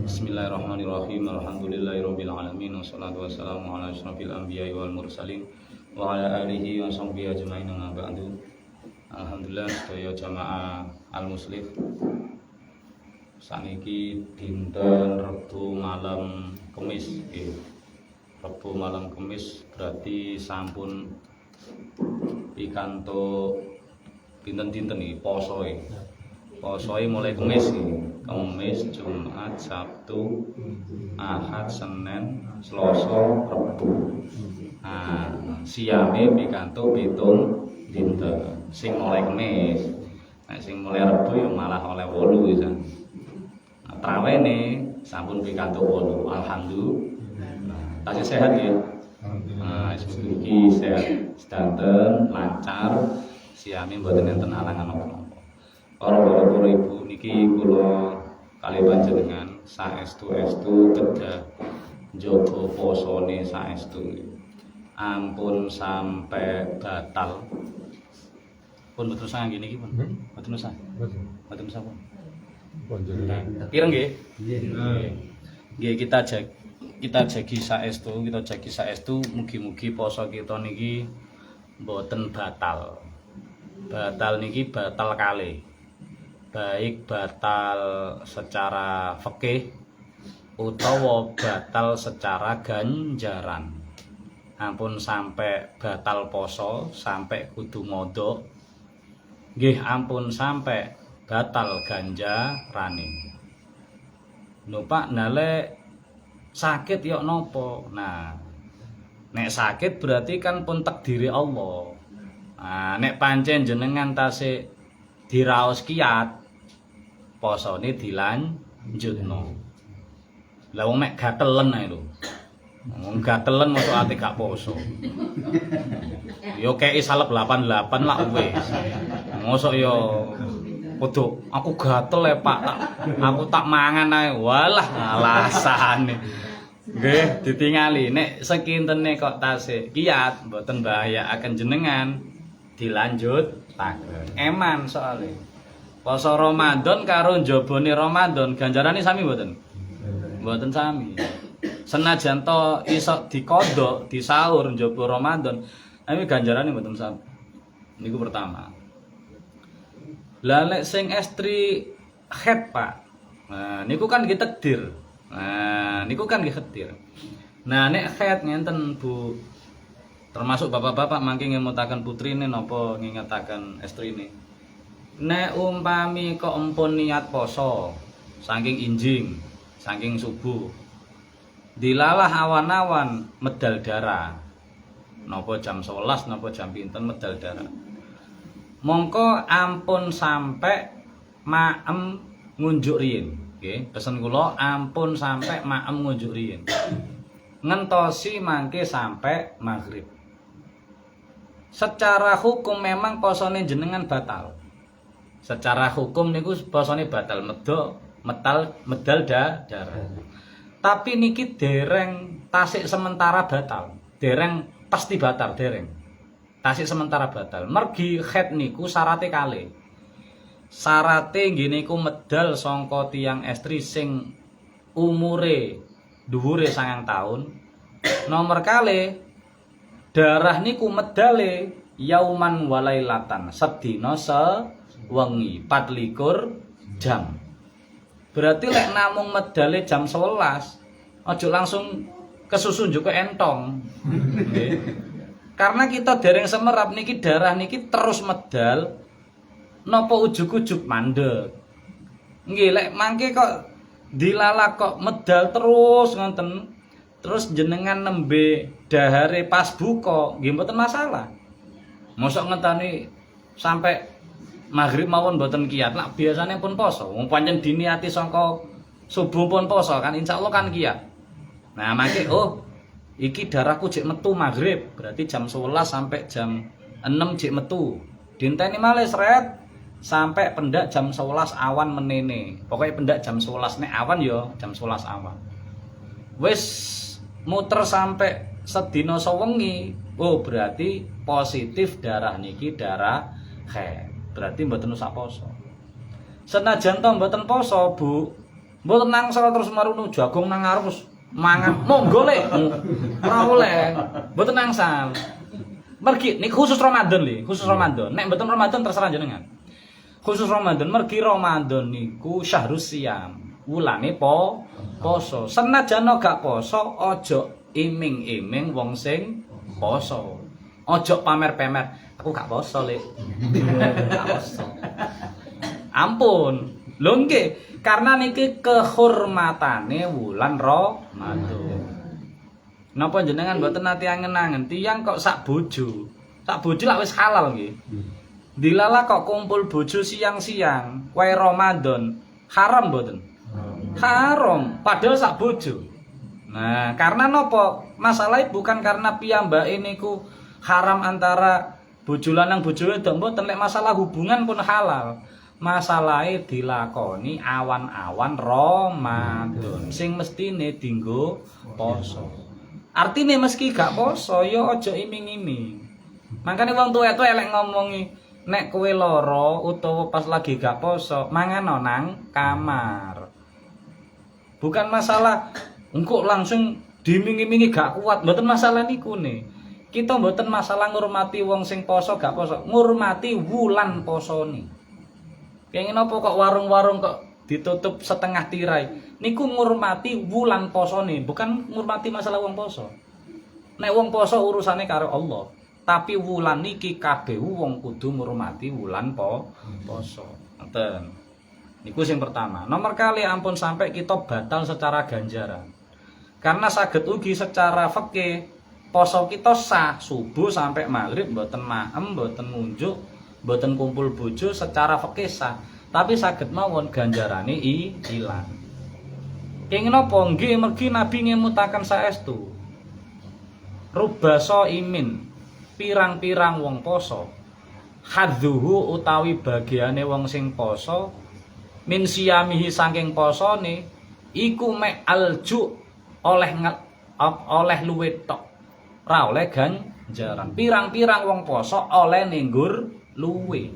Bismillahirrahmanirrahim. Alhamdulillahirabbil alamin wassalatu wassalamu ala asyrofil anbiya'i wal mursalin wa ala alihi wa sahbihi ajmain amma ba'du. Alhamdulillah sedaya jamaah al-muslim. Saniki dinten Rebo malam Kamis nggih. Rebo malam Kamis berarti sampun pikantuk pinten-pinten iki posoe. Posoe mulai Kamis iki. Kamis, Jumat, Sabtu, Ahad, Senin, Selasa, Rebo. Nah, siyame pikantuk 7 dinten. Sing mulai Kamis. Nek sing mulai Rebo ya malah oleh 8 wis. Nah, trawene sampun pikantuk 8. Alhamdulillah. Tasih sehat ya. Nah, iki sehat sedanten lancar. Siyame mboten enten halangan apa-apa. Para bapak ibu niki kula kali panjenengan saestu-estu kedah njaga posone saestu. Ampun sampai batal. Pun betul sang niki pun. Mboten usah. Mboten usah pun. Pireng nggih? Nggih kita jagi saestu, mugi-mugi poso kita niki mboten batal. Batal niki batal kalih. Baik batal secara fikih utawa batal secara ganjaran. Ampun sampai batal poso, sampai kudu modok. Nggih ampun sampai batal ganjarane. Pak nalek sakit yok nopo. Nah, nek sakit berarti kan pun takdiri Allah. Nah, nek pancen jenengan tasih diraos kiat posone dilanjutno. Lah wong mek gatelen ae lho. Wong gatelen mosok ate gak poso. Yo kei salep 88 lah wis. Mosok yo kudu aku gatel ya Pak, aku tak mangan ae. Walah alasane. Nggih, ditingali nek sekintene kok tasih kiat mboten bahayaken jenengan dilanjutaken. Eman soalnya. Poso Ramadan karo njabane Ramadan ganjarane sami mboten? Mboten sami. Senajan to iso dikodhok, disaur njaba Ramadan, tapi ganjarane mboten sami. Niku pertama. Lah lek sing estri head, Pak. Nah, niku kan nggih takdir. Nah, niku kan nggih takdir. Nah, nek head ngenten Bu, termasuk bapak-bapak mangke ngemutaken putrine napa ngingetaken estrine. Nek umpami kok empun niat poso saking injing, saking subuh. Dilalah awan-awan medal darah. Napa jam 11 napa jam pinten medal darah. Mongko ampun sampai maem ngunjuk riyin. Nggih, pesen kula ampun sampai maem ngunjuk riyin. Ngentosi mangke sampai maghrib. Secara hukum memang posone jenengan batal. Secara hukum niku posone batal medal darah. Tapi niki dereng tasik sementara batal. Dereng pasti batal dereng. Tasik sementara batal. Mergi head niku syarate kalih. Syarate nggih niku medal sangka tiyang estri sing umure dhuwure 9 taun. Nomor kalih darah niku medale yauman walailatan sedina wengi 24 jam. Berarti lek namung medale jam 11, aja langsung kesusu juga entong. Nggih. Karena kita dereng semerap niki darah niki terus medal napa ujug-ujug mandeg. Nggih, lek mangke kok dilalak kok medal terus ngoten. Terus jenengan nembe dahare pas buka, nggih mboten masalah. Mosok ngenteni sampai maghrib mawon mboten kiat. Lah biasane pun poso. Wong pancen diniati sangka subuh pun poso kan insyaallah kan kiat. Nah, mangke iki darahku jek metu maghrib, berarti jam 11 sampai jam 6 jek metu. Dinteni malih sret sampai pendak jam 11 awan menene. Pokoknya pendak jam 11 nek awan ya jam 11 awan. Wis muter sampai sedina sewengi. Oh, berarti positif darah niki darah haid. Berarti mboten usah poso. Senajan to mboten poso, Bu, Mboten nangsal terus marunu jagung nang ngarep terus mangan. Monggo lek. Ora oleh. Mboten nangsal. Mergi niku khusus Ramadan lho, khusus Ramadan. Nek mboten Ramadan terserah jenengan. Khusus Ramadan, mergi Ramadan niku syahrus siam. Wulane poso. Senajan gak poso, aja iming-iming wong sing poso. Aja pamer-pamer, aku gak poso, Lek. Gak poso. Ampun. Lho nggih, karena niki kehormatane wulan Ramadan. Napa jenengan mboten nate angen-angen tiyang kok sak bojo. Sak bojo lak wis halal nggih. Dilala kok kumpul bojo siang-siang, wae Ramadan. Haram mboten? Haram, padahal sak bojo. Nah, karena napa? Masalahnya bukan karena piyambake niku haram antara bojo lanang bojo wedok mboten, lek masalah hubungan pun halal. Masalahe dilakoni awan-awan Ramadan sing mestine dienggo poso. Artine meski gak poso ya aja iming-iming. Makane wong tuwa-tuwa elek ngomongi nek kowe lara utawa pas lagi gak poso mangan nang kamar. Bukan masalah engko langsung diming-imingi gak kuat, mboten masalah niku ne. Kita mboten masalah ngurmati wong sing poso gak poso, ngurmati wulan posone. Kenging apa kok warung-warung kok ditutup setengah tirai? Niku ngurmati wulan posone, bukan ngurmati masalah wong poso. Nek wong poso urusane karo Allah, tapi wulan niki kabeh wong kudu ngurmati wulan poso. Ngoten. Niku sing pertama. Nomor kali ampun sampai kita batal secara ganjaran. Karena saged ugi secara fikih poso kita sah subuh sampai maghrib mboten maem, mboten ngunjuk, mboten kumpul bojo secara fikih sah. Tapi saged mawon ganjarane ilang. Kenging napa nggih mergi Nabi ngemutaken saestu. Rubasa imin pirang-pirang wong poso. Hadzuhu utawi bagiane wong sing poso min siyamihi saking posone iku mek alju oleh luwih tok. Ora oleh ganjaran. Pirang-pirang wong poso oleh nenggur luwih.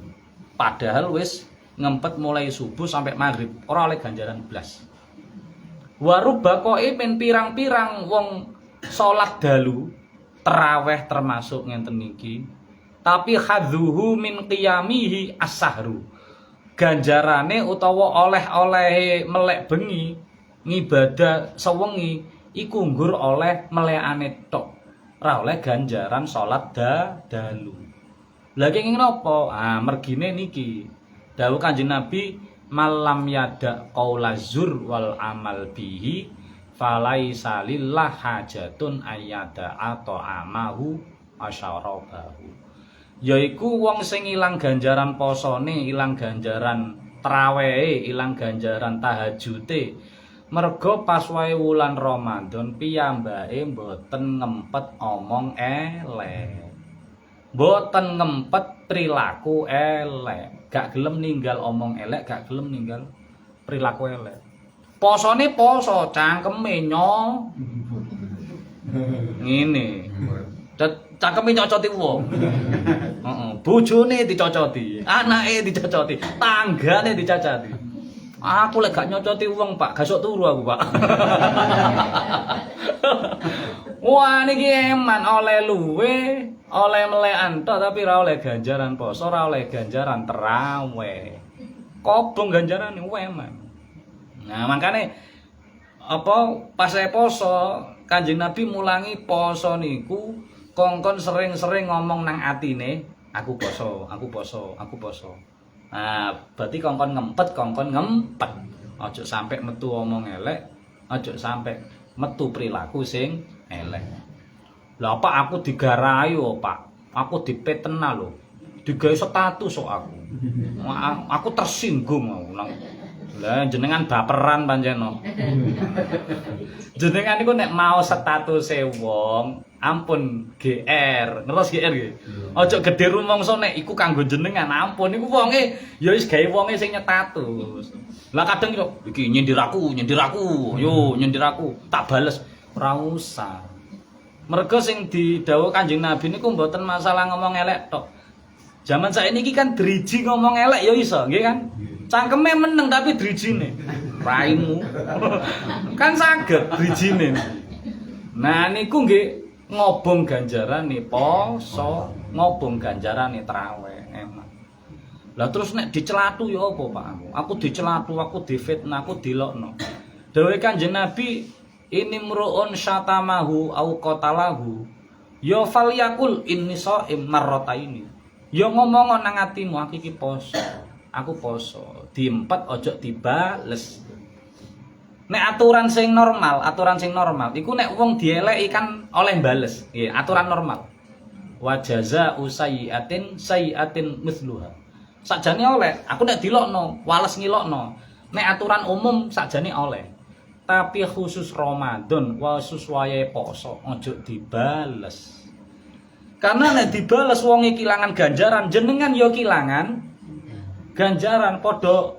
Padahal wis ngempet mulai subuh sampai maghrib ora oleh ganjaran blas. Warubba qaimin pirang-pirang wong salat dalu tarawih termasuk ngenten niki. Tapi hadzuhu min qiyamihi as-sahru. Ganjarane utawa oleh-oleh melek bengi ngibadah sewengi iku nggur oleh melekane tok. Ora oleh ganjaran salat dalu. Lah kenging napa? Ah mergine niki. Dawuh Kanjeng Nabi malam yada qaulazur wal amal bihi falaisa lillah hajatun ayyada atau amahu asyarabahu. Yaiku wong sing ilang ganjaran posone, ilang ganjaran trawehe, ilang ganjaran tahajute. Merga pas wae wulan Ramadan piyambake mboten ngempet omong elek. Mboten ngempet perilaku elek. Gak gelem ninggal omong elek, gak gelem ninggal perilaku elek. Posone poso, cangkeme nyong. Ngene. Cangkeme nyocoti wong. Heeh, bojone dicocoti, anake dicocoti, tanggane dicacati. Aku lek gak nyocoti wong, Pak, gasok turu aku, Pak. Wah, niki eman oleh luwe, oleh melekan tok tapi ora oleh ganjaran poso, ora oleh ganjaran tarawih. Kobong ganjarane eman. Nah, makane apa pas saya poso, Kanjeng Nabi mulangi poso niku kongkon sering-sering ngomong nang atine, aku poso, aku poso, aku poso. Nah, berarti kongkon ngempet. Aja sampai metu omong elek, aja sampai metu perilaku sing elek. Lah apa aku digarai yo, Pak? Aku dipetena lho. Digawe status kok aku. Aku tersinggung aku. Lah jenengan baperan pancen. Jenengan niku nek mau statuse wong, ampun GR, terus GR nggih. Aja gedhe rumangsa nek iku kanggo jenengan, ampun niku wonge ya wis gawe wonge sing nyetatus. Lah kadang yo iki nyindir aku, yo nyindir aku, tak bales. Ora usah. Mergo sing didhawuh Kanjeng Nabi niku mboten masalah ngomong elek tok. Zaman saiki kan driji ngomong elek ya iso, nggih kan? Cangkeme meneng tapi drijine. raimu. Kan saged brijine. Nah niku nggih ngobong ganjarane poso, ngobong ganjarane traweh emang. Lah terus nek dicelatu ya apa Pak? Aku dicelatu, aku difitnah, aku dilokno. Dawuh Kanjeng Nabi, ini mruun syatamahu au qatalahu. Ya falyakul inni shaim marrataini. Ya ngomong nang atimu aku iki poso. Aku poso. Diempet aja dibales. Nek aturan sing normal iku nek wong dieleki kan oleh bales. Nggih, aturan normal. Wa jazaa'u sayyi'atin mithluha. Sakjane oleh, aku nek dilokno, wales ngilokno. Nek aturan umum sakjane oleh. Tapi khusus Ramadan, khusus wayahe poso, ojo dibales. Karena nek dibales wong iki kelangan ganjaran, jenengan ya kelangan ganjaran padha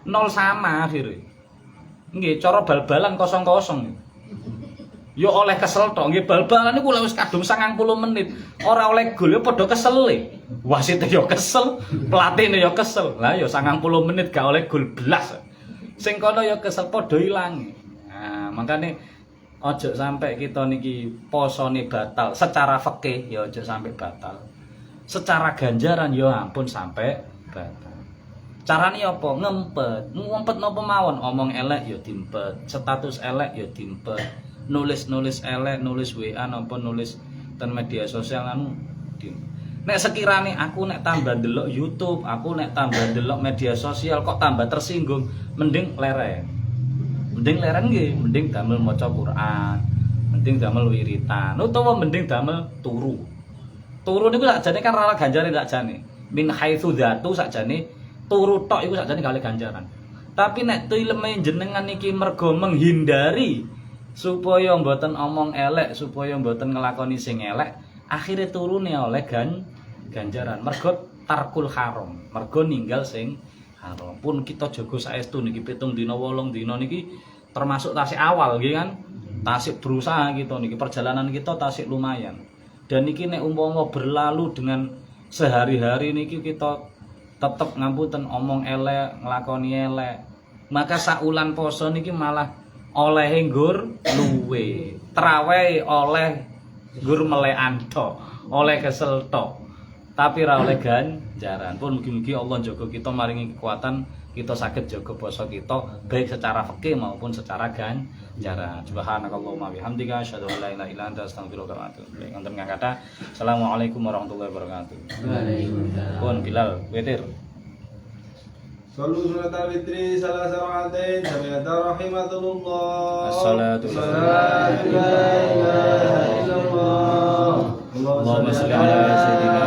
nol sama akhire. Nggih, cara bal-balan 0-0. Ya oleh kesel tok, nggih bal-balan niku lek wis kadung 90 menit, ora oleh gol ya padha kesel e. Wasite ya kesel, pelatihne ya kesel. Lah ya 90 menit gak oleh gol blas. Sing kono ya kesel padha ilang. Nah, makane aja sampai kita niki posone batal secara fikih ya aja sampai batal. Secara ganjaran ya ampun sampai batal. Carane apa? Ngempet. Ngumpet napa mawon? Omong elek ya diempet, status elek ya diempet. Nulis-nulis elek, nulis WA napa nulis ten media sosial anu. Nek sekirane aku nek tambah ndelok YouTube, aku nek tambah ndelok media sosial kok tambah tersinggung, mending leren. Mending leren nggih, mending damel maca Quran, mending damel wiritan, utawa mending damel turu. Turu niku sakjane kan ora ganjare sakjane. Min haitsu dzatu sakjane turu tok iku sakjane gak oleh ganjaran. Tapi nek tileme jenengan iki mergo menghindari supaya mboten omong elek, supaya mboten nglakoni sing elek, akhire turune oleh ganjaran. Mergo tarkul haram, mergo ninggal sing haram. Pun kita jaga saestu niki 7 dina 8 dina niki termasuk tasik awal nggih kan. Tasik berusaha kita niki, perjalanan kita tasik lumayan. Dan niki nek umpama berlalu dengan sehari-hari niki kita tetep ngapunten omong elek, nglakoni elek, maka saulan poso niki malah oleh nggur luwe. Traweh oleh nggur melekan tok, oleh kesel tok. Tapi ra oleh ganjaran. Pun mugi-mugi Allah jaga kita maringi kekuatan kita saged jaga poso kita baik secara fikih maupun secara ganjaran. Subhanakallahumma bihamdika asyhadu an la ilaha illa anta astaghfiruka wa atubu ilaik. Wonten kang kathah. Assalamualaikum warahmatullahi wabarakatuh. Waalaikumsalam. Pun Bilal witir. Sallu salatal witri salah sar'atain sami'ata rahimatullah. Assalatu la ilaha illallah. Allahumma shalli ala sayyidina